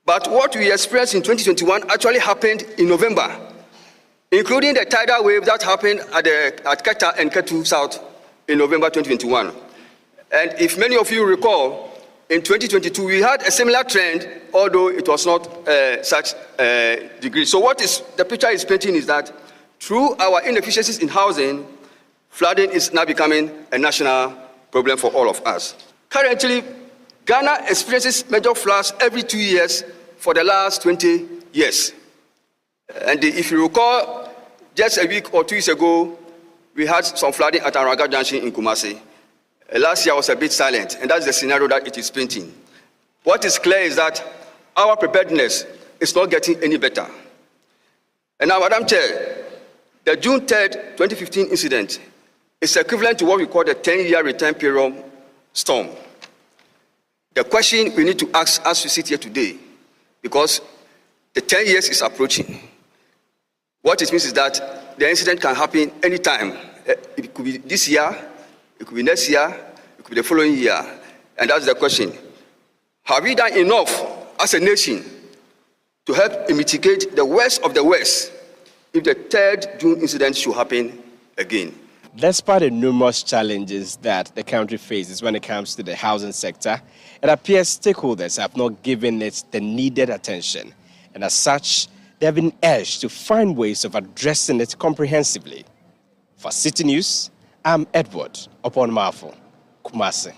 But what we experienced in 2021 actually happened in November, including the tidal wave that happened at Keta and Ketu South in November 2021. And if many of you recall, in 2022, we had a similar trend, although it was not such a degree. So what the picture is painting is that through our inefficiencies in housing, flooding is now becoming a national problem for all of us. Currently, Ghana experiences major floods every 2 years for the last 20 years. And if you recall, just a week or 2 weeks ago, we had some flooding at Araga Junction in Kumasi. Last year was a bit silent, and that's the scenario that it is painting. What is clear is that our preparedness is not getting any better. And now, Madam Chair, the June 3rd, 2015 incident is equivalent to what we call the 10-year return period storm. The question we need to ask as we sit here today, because the 10 years is approaching, what it means is that the incident can happen anytime. It could be this year, it could be next year, it could be the following year. And that's the question. Have we done enough as a nation to help mitigate the worst of the worst if the 3rd June incident should happen again? Despite the numerous challenges that the country faces when it comes to the housing sector, it appears stakeholders have not given it the needed attention. And as such, they have been urged to find ways of addressing it comprehensively. For Citi News, I'm Edward Oponmafo, Kumasi.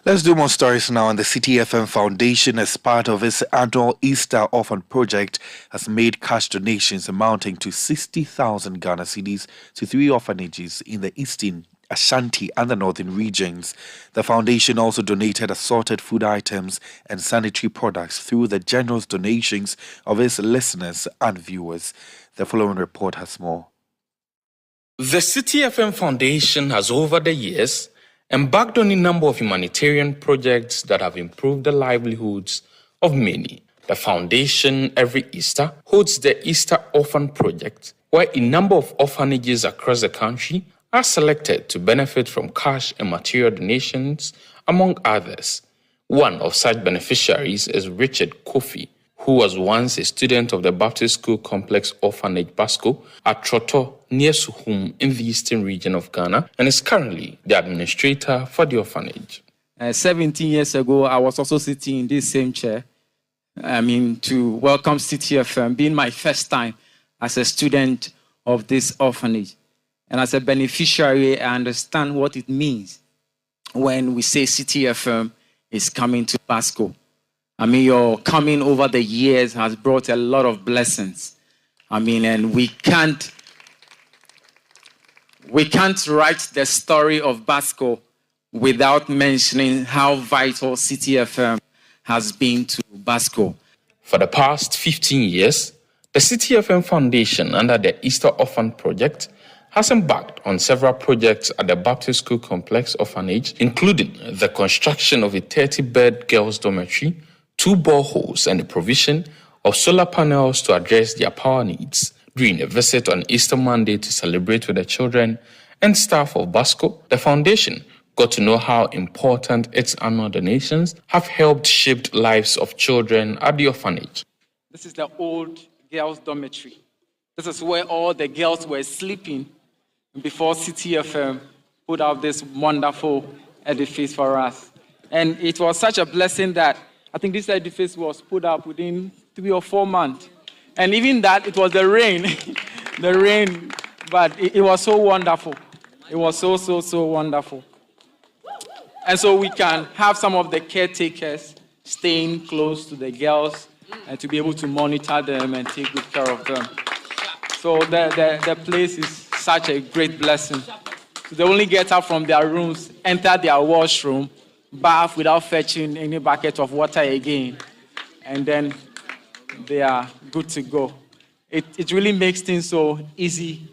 Let's do more stories now. And the Citi FM Foundation, as part of its annual Easter Orphan Project, has made cash donations amounting to 60,000 Ghana cedis to 3 orphanages in the Eastern, Ashanti and the Northern regions. The foundation also donated assorted food items and sanitary products through the generous donations of its listeners and viewers. The following report has more. The Citi FM Foundation has over the years embarked on a number of humanitarian projects that have improved the livelihoods of many. The foundation every Easter holds the Easter Orphan Project, where a number of orphanages across the country are selected to benefit from cash and material donations, among others. One of such beneficiaries is Richard Kofi, who was once a student of the Baptist School Complex Orphanage Basco at Troto, near Suhum in the eastern region of Ghana, and is currently the administrator for the orphanage. 17 years ago, I was also sitting in this same chair, to welcome Citi FM, being my first time as a student of this orphanage. And as a beneficiary, I understand what it means when we say Citi FM is coming to Basco. Your coming over the years has brought a lot of blessings. And we can't write the story of Basco without mentioning how vital Citi FM has been to Basco. For the past 15 years, the Citi FM Foundation, under the Easter Orphan Project, has embarked on several projects at the Baptist School Complex Orphanage, including the construction of a 30-bed girls' dormitory 2 boreholes, and the provision of solar panels to address their power needs. During a visit on Easter Monday to celebrate with the children and staff of Basco, the foundation got to know how important its annual donations have helped shape lives of children at the orphanage. This is the old girls' dormitory. This is where all the girls were sleeping before Citi FM put out this wonderful edifice for us. And it was such a blessing that I think this edifice was put up within 3 or 4 months. And even that, it was the rain, the rain, but it was so wonderful. It was so wonderful. And so we can have some of the caretakers staying close to the girls and to be able to monitor them and take good care of them. So the place is such a great blessing. So they only get up from their rooms, enter their washroom, bath without fetching any bucket of water again, and then they are good to go. It really makes things so easy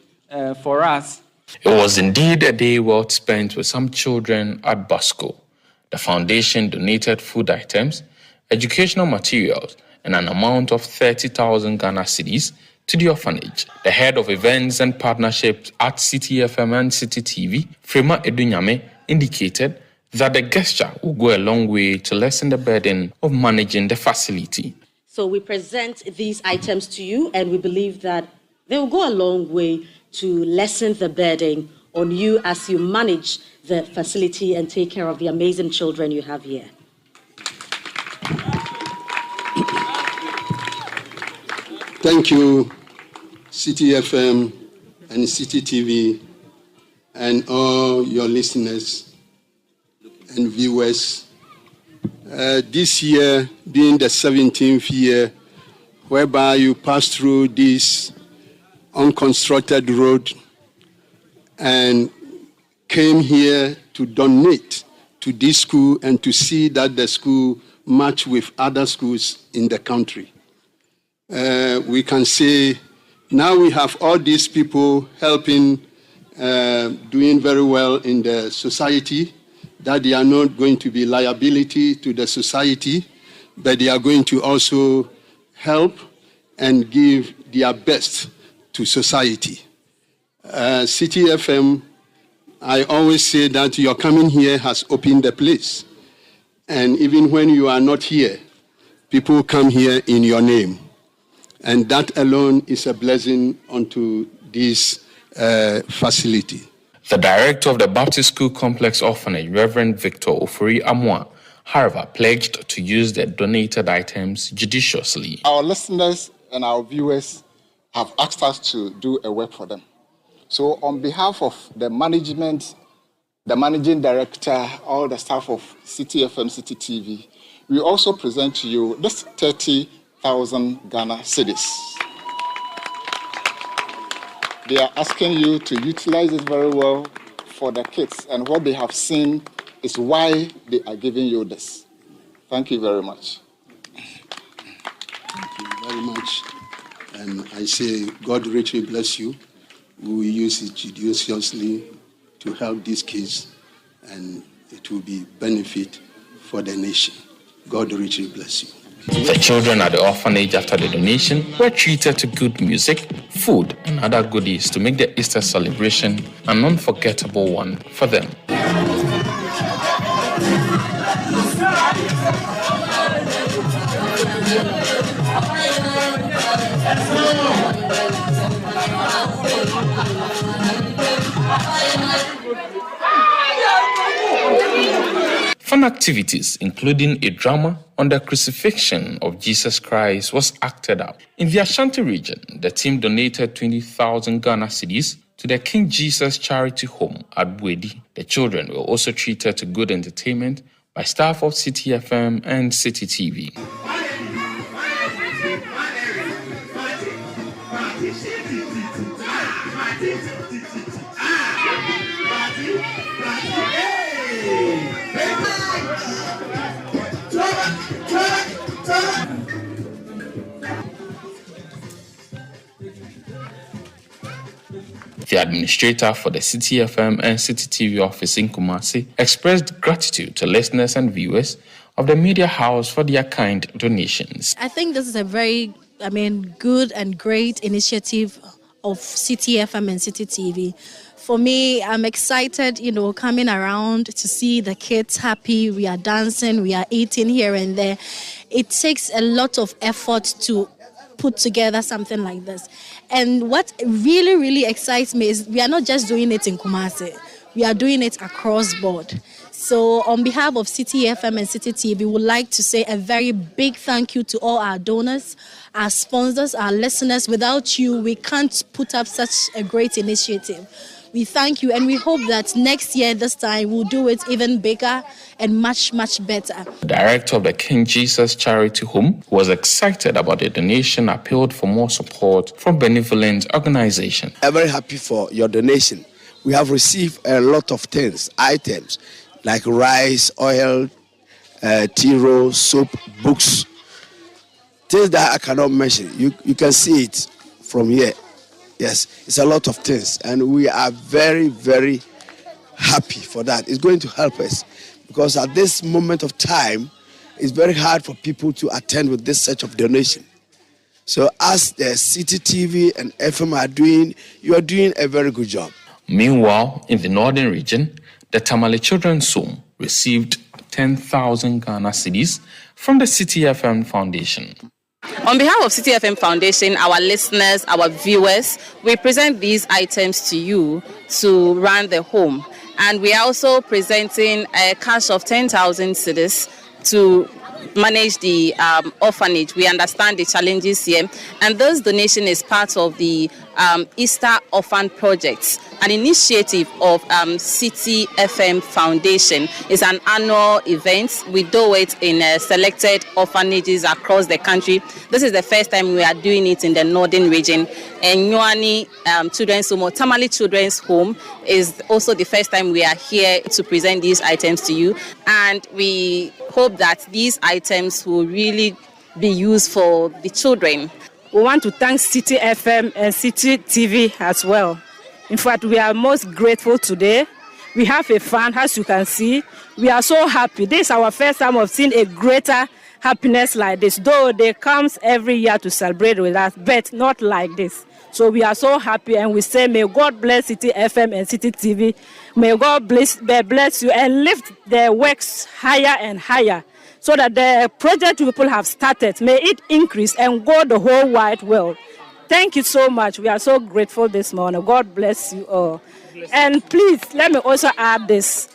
for us. It was indeed a day well spent with some children at Basco. The foundation donated food items, educational materials, and an amount of 30,000 Ghana cedis to the orphanage. The head of events and partnerships at Citi FM and Citi TV, Frema Edunyame, indicated that the gesture will go a long way to lessen the burden of managing the facility. So we present these items to you, and we believe that they will go a long way to lessen the burden on you as you manage the facility and take care of the amazing children you have here. Thank you, Citi FM and Citi TV, and all your listeners and viewers. This year being the 17th year whereby you pass through this unconstructed road and came here to donate to this school and to see that the school match with other schools in the country. We can say now we have all these people helping, doing very well in the society, that they are not going to be liability to the society, but they are going to also help and give their best to society. Citi FM, I always say that your coming here has opened the place. And even when you are not here, people come here in your name. And that alone is a blessing unto this facility. The director of the Baptist School Complex Orphanage, Reverend Victor Ofori Amwa, however, pledged to use the donated items judiciously. Our listeners and our viewers have asked us to do a work for them. So on behalf of the management, the managing director, all the staff of Citi FM, Citi TV, we also present to you this 30,000 Ghana cedis. They are asking you to utilize it very well for the kids, and what they have seen is why they are giving you this. Thank you very much. Thank you very much. And I say, God richly bless you. We will use it judiciously to help these kids, and it will be benefit for the nation. God richly bless you. The children at the orphanage after the donation were treated to good music, food, and other goodies to make the Easter celebration an unforgettable one for them. Fun activities, including a drama on the crucifixion of Jesus Christ, was acted out. In the Ashanti region, the team donated 20,000 Ghana cedis to the King Jesus Charity Home at Bwedi. The children were also treated to good entertainment by staff of Citi FM and Citi TV. The administrator for the Citi FM and Citi TV office in Kumasi expressed gratitude to listeners and viewers of the media house for their kind donations. I think this is a very, good and great initiative of Citi FM and Citi TV. For me, I'm excited, coming around to see the kids happy. We are dancing, we are eating here and there. It takes a lot of effort to put together something like this. And what really, really excites me is we are not just doing it in Kumasi. We are doing it across board. So on behalf of Citi FM and Citi TV, we would like to say a very big thank you to all our donors, our sponsors, our listeners. Without you, we can't put up such a great initiative. We thank you, and we hope that next year, this time, we'll do it even bigger and much, much better. The director of the King Jesus Charity Home was excited about the donation, appealed for more support from benevolent organizations. I'm very happy for your donation. We have received a lot of things, items, like rice, oil, tea roll, soap, books, things that I cannot mention. You can see it from here. Yes, it's a lot of things, and we are very, very happy for that. It's going to help us, because at this moment of time, it's very hard for people to attend with this set of donation. So as the Citi TV and FM are doing, you are doing a very good job. Meanwhile, in the northern region, the Tamale Children's Home received 10,000 Ghana cedis from the Citi FM Foundation. On behalf of Citi FM Foundation, our listeners, our viewers, we present these items to you to run the home. And we are also presenting a cash of 10,000 cedis to manage the orphanage. We understand the challenges here. And this donation is part of the Easter Orphan Project, an initiative of Citi FM Foundation. It's an annual event. We do it in selected orphanages across the country. This is the first time we are doing it in the northern region. And Nyuani Children's Home, or Tamale Children's Home, is also the first time we are here to present these items to you. And we hope that these items will really be used for the children. We want to thank Citi FM and Citi TV as well. In fact, we are most grateful today. We have a fun, as you can see. We are so happy. This is our first time of seeing a greater happiness like this, though they come every year to celebrate with us, but not like this. So we are so happy, and we say, may God bless Citi FM and Citi TV. May God bless you and lift their works higher and higher, so that the project people have started, may it increase and go the whole wide world. Thank you so much. We are so grateful this morning. God bless you all. And please, let me also add this.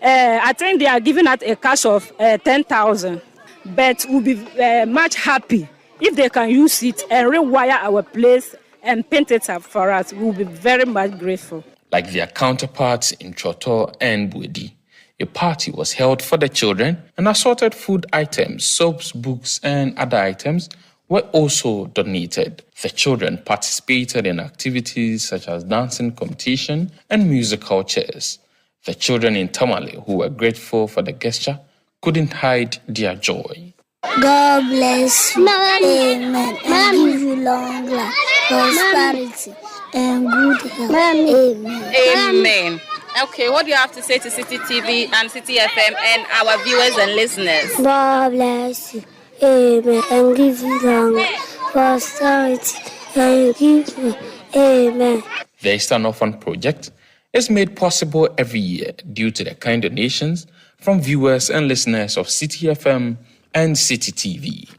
I think they are giving out a cash of 10,000, but we'll be much happy if they can use it and rewire our place and paint it up for us. We'll be very much grateful. Like their counterparts in Choto and Bwedi, a party was held for the children, and assorted food items, soaps, books, and other items were also donated. The children participated in activities such as dancing competition and musical chairs. The children in Tamale, who were grateful for the gesture, couldn't hide their joy. God bless you. Amen. And give you long life, prosperity, and good health. Amen. Amen. Okay, what do you have to say to Citi TV and Citi FM and our viewers and listeners? God bless you. Amen. And give you long life, prosperity, and give you. Amen. The Eastern Orphan Project is made possible every year due to the kind donations from viewers and listeners of Citi FM and Citi TV.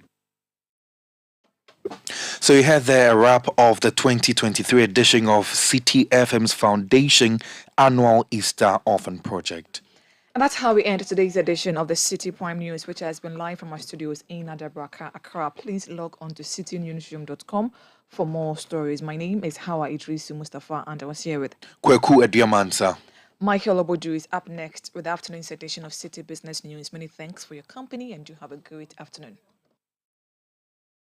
So you had there a wrap of the 2023 edition of Citi FM's Foundation Annual Easter Orphan Project. And that's how we end today's edition of the Citi Prime News, which has been live from our studios in Adabraka, Accra. Please log on to citinewsroom.com for more stories. My name is Hawa Idrisu Mustafa, and I was here with Kweku Ediamansa. Michael Obodu is up next with the afternoon's edition of Citi Business News. Many thanks for your company, and you have a great afternoon.